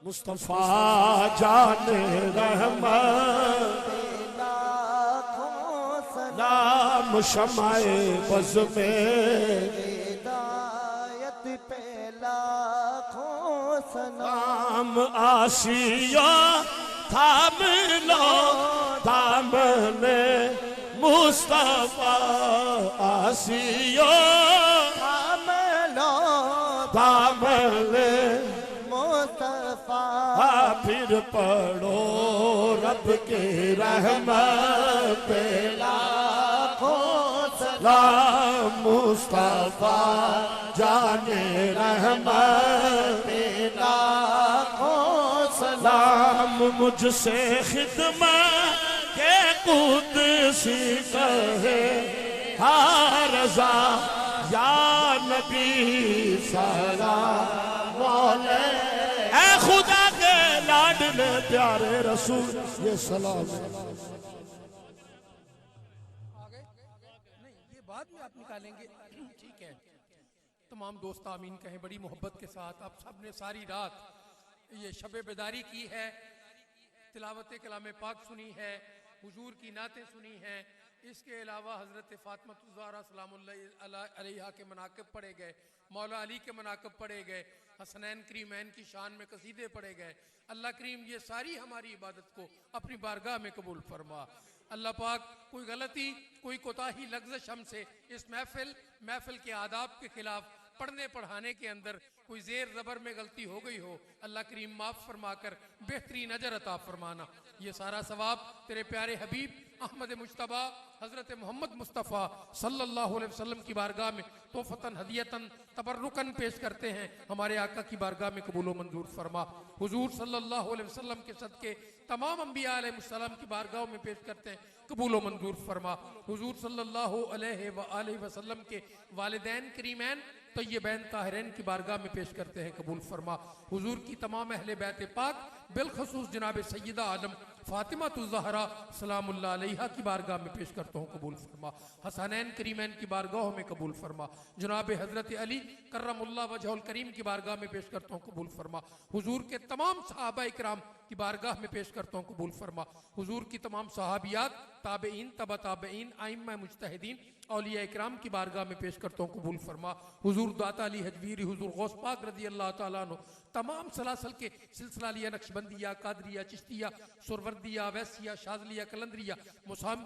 मुस्तफा जाने रहमत नाम शमाए बज़ में हिदायत पे लाखों नाम आशिया थाम लो दामने मुस्तफा आशिया थाम लो दामने मुस्तफा फिर पढ़ो रब के रहमत पे लाखों सलाम मुस्तफा जाने रहमत पे लाखों सलाम मुझसे खिदमत के कुदसी कहे हाँ रज़ा या नबी सलाम वाले ऐ खुदा के लाडले प्यारे रसूल ये सलाम आगे नहीं, ये बाद में आप निकालेंगे। ठीक है, तमाम दोस्त आमीन कहें बड़ी मोहब्बत के साथ। आप सब ने सारी रात ये शब बेदारी की है, तिलावत कलाम पाक सुनी है, हुजूर की नातें सुनी हैं। इसके अलावा हज़रत फ़ातिमा ज़हरा सलामुल्लाह अलैहा के मनाक़िब पढ़े गए, मौला अली के मनाक़िब पढ़े गए, हसनैन करीमैन की शान में कसीदे पढ़े गए। अल्लाह करीम ये सारी हमारी इबादत को अपनी बारगाह में कबूल फरमा। अल्लाह पाक कोई गलती कोई कोताही लग़्ज़श हमसे इस महफिल के आदाब के खिलाफ पढ़ने पढ़ाने के अंदर कोई ज़ेर ज़बर में गलती हो गई हो, अल्लाह करीम माफ़ फरमा कर बेहतरीन अजर अता फरमाना। ये सारा सवाब तेरे प्यारे हबीब अहमद मुज्तबा हज़रत मोहम्मद मुस्तफ़ा सल्लल्लाहु अलैहि वसल्लम की बारगाह में तोहफ़तन हदियतन तबर्रुकन पेश करते हैं। हमारे आका की बारगाह में कबूल व मंजूर फरमा। हुजूर सल्लल्लाहु अलैहि वसल्लम के सदके तमाम अंबिया अलैहिस्सलाम की बारगाहों में पेश करते हैं, कबूल व मंजूर फरमा। हुजूर सल्लल्लाहु अलैहि वसल्लम के वालिदैन करीमैन तय्यबैन ताहिरैन की बारगाह में पेश करते हैं, कबूल फरमा। हुजूर की तमाम अहले बैत पाक बिलखसूस जनाब सैयदा आलम फ़ातिमा ज़हरा सलामुल्लाह अलैहा की बारगाह में पेश करता हूँ, कबूल फरमा। हसनैन करीमैन की बारगाहों में कबूल फरमा। जनाब हज़रत अली करमुल्लाह वजहुल करीम की बारगाह में पेश करता हूँ, कबूल फरमा। हुजूर के तमाम सहाबा इकराम की बारगाह में पेश करता हूँ, कबूल फरमा। हुजूर की तमाम सहाबियात ताबईन तबा ताबईन आइम्मा मुज्तहिदीन औलिया इकराम की बारगाह में पेश करता हूँ, कबूल फरमा। हुजूर दाता अली हजवीरी हुजूर गौस पाक रज़ी अल्लाह तआला अन्हु तमाम सलासल के सिलसिला लिया नक्शबंदिया कादरिया चिश्तिया सुरवर्दिया वैसिया शाज़लिया कलंदरिया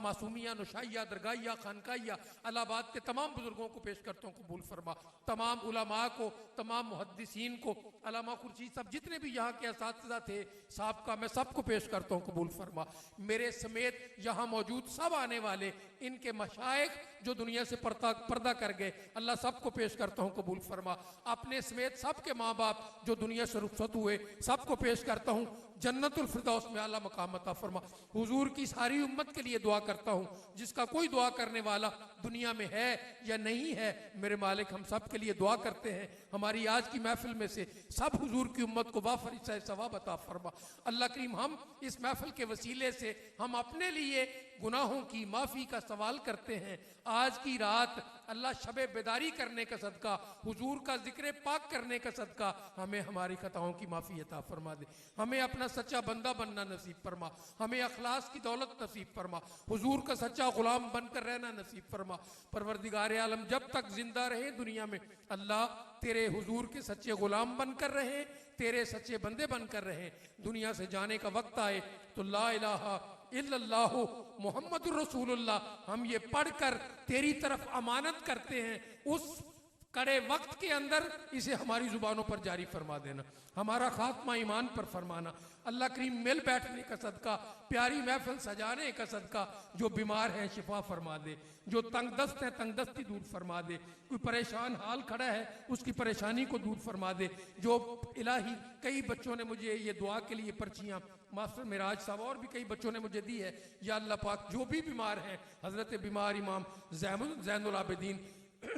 मासूमिया नुशाइया दरगाहिया खानकाइया अलाहाबाद के तमाम बुजुर्गों को पेश करता हूँ, कबूल फरमा। तमाम उलमा को तमाम मुहद्दिसीन को अल्लामा खुर्शीद सब जितने भी यहाँ के असातिज़ा थे साहब का मैं सबको पेश करता हूँ, कबूल फरमा। मेरे समेत यहाँ मौजूद सब आने वाले इनके मशाइख जो दुनिया से पर्दा कर गए, अल्लाह सबको पेश करता हूँ, कबूल फरमा। अपने समेत सबके माँ बाप जो दुनिया से रुखसत हुए सबको पेश करता हूँ, जन्नतुल फिरदौस में आला मकाम अता फरमा। हुजूर की सारी उम्मत के लिए दुआ करता हूँ, जिसका कोई दुआ करने वाला दुनिया में है या नहीं है, मेरे मालिक हम सब के लिए दुआ करते हैं। हमारी आज की महफिल में से सब हुजूर की उम्मत को वाफर सवाब अता फरमा। अल्लाह करीम हम इस महफिल के वसीले से हम अपने लिए गुनाहों की माफ़ी का सवाल करते हैं। आज की रात अल्लाह शबे बेदारी करने का सदका, हुजूर का जिक्र पाक करने का सदका हमें हमारी खताओं की माफ़ी अता फरमा दे। हमें अपना सच्चा बंदा बनना नसीब फरमा, हमें अखलास की दौलत नसीब फरमा, हुजूर का सच्चा गुलाम बनकर रहना नसीब फरमा। परवरदिगार आलम जब तक जिंदा रहे दुनिया में अल्लाह तेरे हुजूर के सच्चे गुलाम बनकर रहे, तेरे सच्चे बंदे बनकर रहे। दुनिया से जाने का वक्त आए तो ला इलाहा इल्लल्लाहु मुहम्मदुर रसूलुल्लाह हम ये पढ़कर तेरी तरफ अमानत करते हैं। उस कड़े वक्त के अंदर इसे हमारी जुबानों पर जारी फरमा देना, हमारा खात्मा ईमान पर फरमाना। अल्लाह करीम मिल बैठने का सदका, प्यारी महफिल सजाने का सदका, जो बीमार हैं शिफा फरमा दे, जो तंगदस्त है तंगदस्ती दूर फरमा दे, कोई परेशान हाल खड़ा है उसकी परेशानी को दूर फरमा दे। जो इलाही कई बच्चों ने मुझे ये दुआ के लिए पर्चियाँ मास्टर मिराज साहब और भी कई बच्चों ने मुझे दी है, या अल्लाह पाक जो भी बीमार हैं, हज़रत बीमार इमाम ज़ैनुल आबिदीन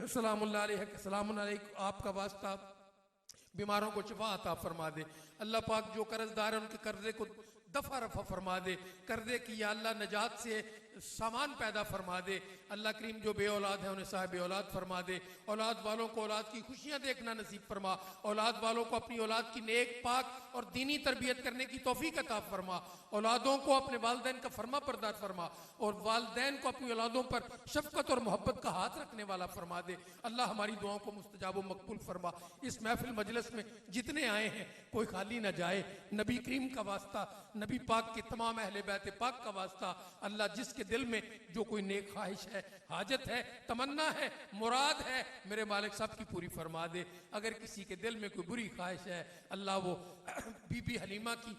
सलामुल्लाह अलैहि आपका वास्ता बीमारों को शिफा अता फरमा दे। अल्लाह पाक जो कर्जदार है उनके कर्जे को दफा रफा फरमा दे, कर्जे की या अल्लाह नजात से सामान पैदा फरमा दे। अल्लाह करीम जो बे औलाद है उन्हें साहिब औलाद फरमा दे। औलाद वालों को औलाद की खुशियां देखना नसीब फरमा। औलाद वालों को अपनी औलाद की नेक पाक और दीनी तरबियत करने की तौफीक अता फरमा। औलादों को अपने वालिदैन का फरमा बरदार फरमा और वालिदैन को अपनी औलादों पर शफकत और मोहब्बत का हाथ रखने वाला फरमा दे। अल्लाह हमारी दुआओं को मुस्तजाब व मकबूल फरमा। इस महफिल मजलिस में जितने आए हैं कोई खाली ना जाए। नबी करीम का वास्ता, नबी पाक के तमाम अहले बैत पाक का वास्ता, अल्लाह जिसके दिल में जो कोई नेक ख्वाहिश है, हाजत है, तमन्ना है, मुराद है, मेरे मालिक सब की पूरी फरमा दे। अगर किसी के दिल में कोई बुरी ख्वाहिश है, अल्लाह वो बीबी हलीमा की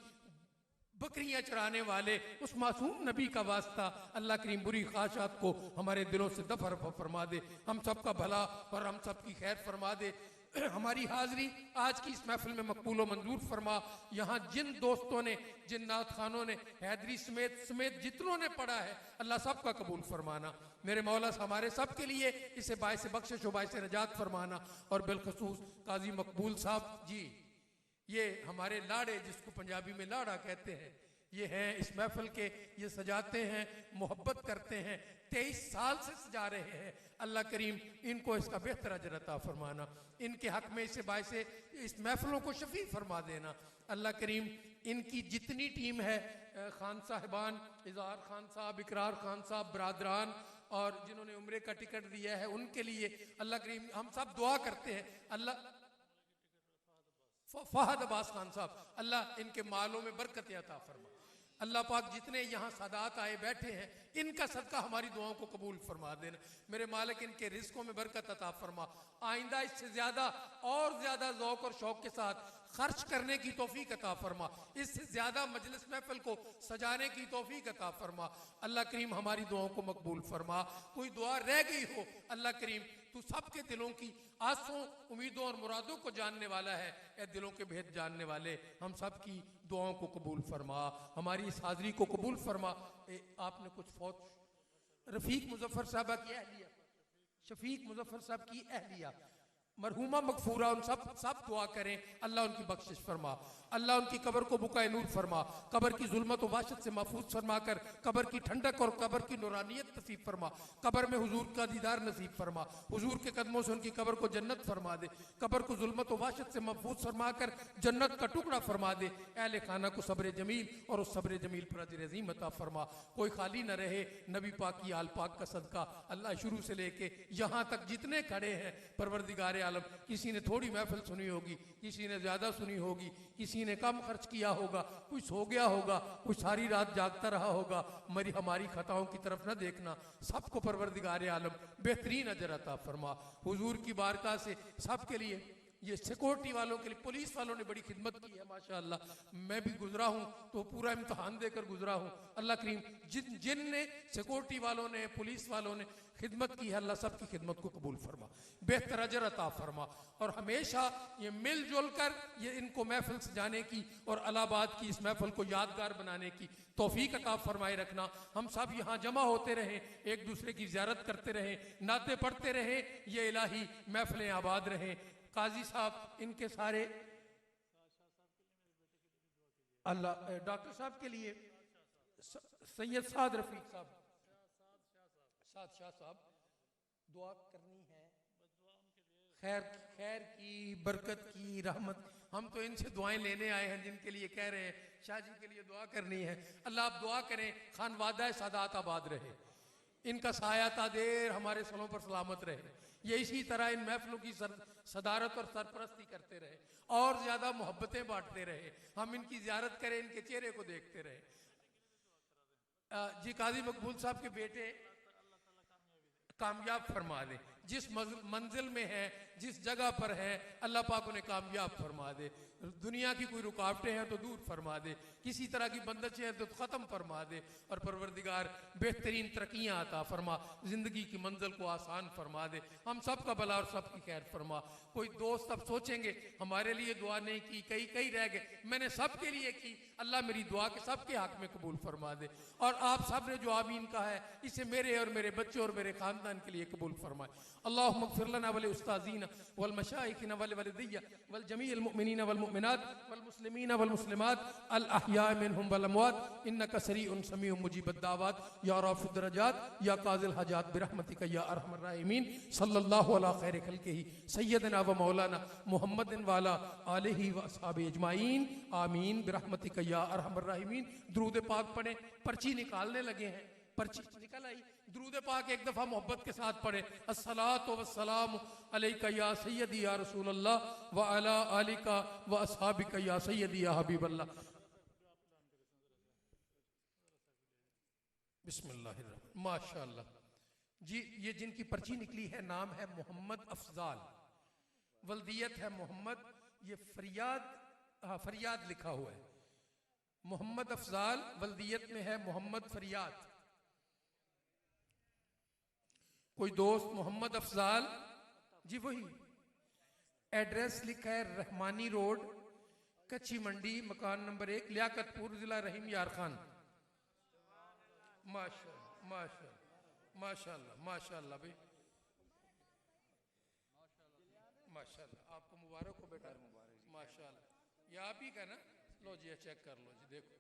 बकरियां चराने वाले उस मासूम नबी का वास्ता, अल्लाह करीम बुरी ख्वाहिशात को हमारे दिलों से दफा रफा फरमा दे। हम सब का भला और हम सब की खैर फरमा दे। हमारी हाजिरी आज की इस महफिल में मकबूल व मंजूर फरमा। यहाँ जिन दोस्तों ने, जिन नात खानों ने, हैदरी समेत जितनों ने पढ़ा है, अल्लाह सब का कबूल फरमाना। मेरे मौला हमारे सब के लिए इसे बायस बख्शिश व बायस नजात फरमाना। और बिलखसूस काजी मकबूल साहब जी, ये हमारे लाड़े, जिसको पंजाबी में लाड़ा कहते हैं, ये हैं इस महफिल के, ये सजाते हैं, मोहब्बत करते हैं, 23 साल से सजा रहे हैं। अल्लाह करीम इनको इसका बेहतर अजर अता फरमाना। इनके हक में इसे बायस इस महफिलों को शफी फरमा देना। अल्लाह करीम इनकी जितनी टीम है, खान साहिबान, इजहार खान साहब, इकरार खान साहब, बरादरान और जिन्होंने उम्रे का टिकट दिया है, उनके लिए अल्लाह करीम हम सब दुआ करते हैं। अल्लाह फहद अब्बास खान साहब, अल्लाह इनके मालों में बरकत अता फरमा। अल्लाह पाक जितने यहाँ सादात आए बैठे हैं, इनका सदका हमारी दुआओं को कबूल फरमा देना। मेरे मालिक इनके रिज़्क़ों में बरकत अता फरमा। आइंदा इससे ज़्यादा और ज़्यादा ज़ौक़ और शौक़ के साथ खर्च करने की तौफीक अता फरमा। इससे ज़्यादा मजलिस महफिल को सजाने की तौफीक अता फरमा। अल्लाह करीम हमारी दुआओं को मकबूल फरमा। कोई दुआ रह गई हो, अल्लाह करीम तू सबके दिलों की आसों, उम्मीदों और मुरादों को जानने वाला है। ए दिलों के भेद जानने वाले, हम सब की दुआओं को कबूल फरमा। हमारी इस हाज़िरी को कबूल फरमा। आपने कुछ फौत रफ़ीक मुज़फ़्फ़र साहबा की अहलिया, शफीक मुज़फ़्फ़र साहब की अहलिया मरहूमा मगफूरा, उन सब दुआ करें, अल्लाह उनकी बख्शिश फरमा। अल्लाह उनकी कब्र को बुकाए नूर फरमा। कब्र की जुल्मत व वाशत से महफूज फरमा कर कब्र की ठंडक और कब्र की नूरानियत नसीब फरमा। कब्र में हुजूर का दीदार नसीब फरमा। हुजूर के कदमों से उनकी कब्र को जन्नत फरमा दे। कब्र को जुल्मत व वाशत से महफूज फरमा कर जन्नत का टुकड़ा फरमा दे। अहले खाना को सब्र जमील और उस सब्र जमील पर अजर अज़ीम अता फरमा। कोई खाली न रहे। नबी पाक की आल पाक का सदका अल्लाह शुरू से लेके यहाँ तक जितने खड़े हैं, परवरदिगार आलम, किसी ने थोड़ी महफिल सुनी होगी, किसी ने ज्यादा सुनी होगी, किसी ने कम खर्च किया होगा, कुछ हो गया होगा, कुछ सारी रात जागता रहा होगा। हमारी खताओं की तरफ न देखना। सबको परवरदिगार आलम बेहतरीन अजर अता फरमा। हुजूर की बारकाह से सबके लिए, ये सिक्योरिटी वालों के लिए, पुलिस वालों ने बड़ी खिदमत की है माशाअल्लाह। मैं भी गुजरा हूँ तो पूरा इम्तहान देकर गुजरा हूँ। अल्लाह करीम जिन ने सिक्योरिटी वालों ने, पुलिस वालों ने खिदमत की है, अल्लाह सबकी खिदमत को कबूल फरमा, बेहतर अजर अता फरमा। और हमेशा ये मिलजुल कर ये इनको महफिल सजाने की और अलाहाबाद की इस महफिल को यादगार बनाने की तौफीक अता फरमाए रखना। हम सब यहाँ जमा होते रहें, एक दूसरे की ज़ियारत करते रहें, नाते पढ़ते रहें, ये इलाही महफिलें आबाद रहें। काजी साहब, इनके सारे अल्लाह, डॉक्टर साहब के लिए सैयद साद रफीक साहब, साद शाह साहब, दुआ करनी है खैर की, बरकत की, रहमत। हम तो इनसे दुआएं लेने आए हैं, जिनके लिए कह रहे हैं शाह जी के लिए दुआ करनी है। अल्लाह आप दुआ करें, खानवादा सादात आबाद रहे, इनका साया तादेर हमारे सलों पर सलामत रहे। ये इसी तरह इन महफिलों की सदारत और सरपरस्ती करते रहे और ज्यादा मोहब्बतें बांटते रहे। हम इनकी ज़ियारत करें, इनके चेहरे को देखते रहे। जी काजी मकबूल साहब के बेटे कामयाब फरमा दे, जिस मंजिल में है, जिस जगह पर है, अल्लाह पाक उन्हें कामयाब फरमा दे। दुनिया की कोई रुकावटें हैं तो दूर फरमा दे, किसी तरह की बंदशें हैं तो ख़त्म फरमा दे। और परवरदिगार बेहतरीन तरक्कियाँ अता फरमा, ज़िंदगी की मंजिल को आसान फरमा दे। हम सब का भला और सब की खैर फरमा। कोई दोस्त अब सोचेंगे हमारे लिए दुआ नहीं की, कई रह गए। मैंने सब के लिए की, अल्लाह मेरी दुआ के सबके हक में कबूल फरमा दे। और आप सब ने जो आमीन कहा है, इसे मेरे और मेरे बच्चों और मेरे ख़ानदान के लिए कबूल फरमाए। अल्लाहुम्मा ग़फ़िर लना व लिउस्ताज़ीना वल मशाइखिना वल वलिदिया वल जमीअल मुमिनीना वल मुमिनात वल मुस्लिमीना वल मुस्लिमात अल अहया मिनहुम वल अमवात इन्नका सरीउन समीउम मुजीबुद दावात या राफिद दरजात या काज़िल हाजात बिरहमतिका या अरहमर राहिमीन सल्लल्लाहु अला खैरि खल्किही सय्यदना व मौलाना मुहम्मदिन व अला आलिहि व अस्हाबि अजमाइन आमीन बिरहमतिका या अरहमर राहिमीन। दुरूद पाक पढ़े, पर्ची निकालने लगे हैं, पर्ची निकल आई। दुरूद पाक एक दफा मोहब्बत के साथ पढ़े, अस्सलातु वस्सलामु अलैका या सय्यदी या रसूल अल्लाह व अला आलिका व अस्हाबिका या सय्यदी या हबीब अल्लाह। बिस्मिल्लाहिर्रहमानिर्रहीम। माशाअल्लाह जी, ये जिनकी पर्ची निकली है नाम है मोहम्मद अफजाल, वल्दियत है मोहम्मद, ये फरियाद लिखा हुआ है, मोहम्मद अफजाल, वल्दियत में है मोहम्मद फरियाद। कोई दोस्त मोहम्मद अफजाल जी वही, एड्रेस लिखा है रहमानी रोड, कच्ची मंडी, मकान नंबर 1, लियाकतपुर, जिला रहीम यार खान। माशाअल्लाह माशाअल्लाह माशाअल्लाह माशाअल्लाह भाई माशाअल्लाह, आपको मुबारक हो बेटा, माशाअल्लाह। ये आप ही का ना? लो जी चेक कर लो जी, देखो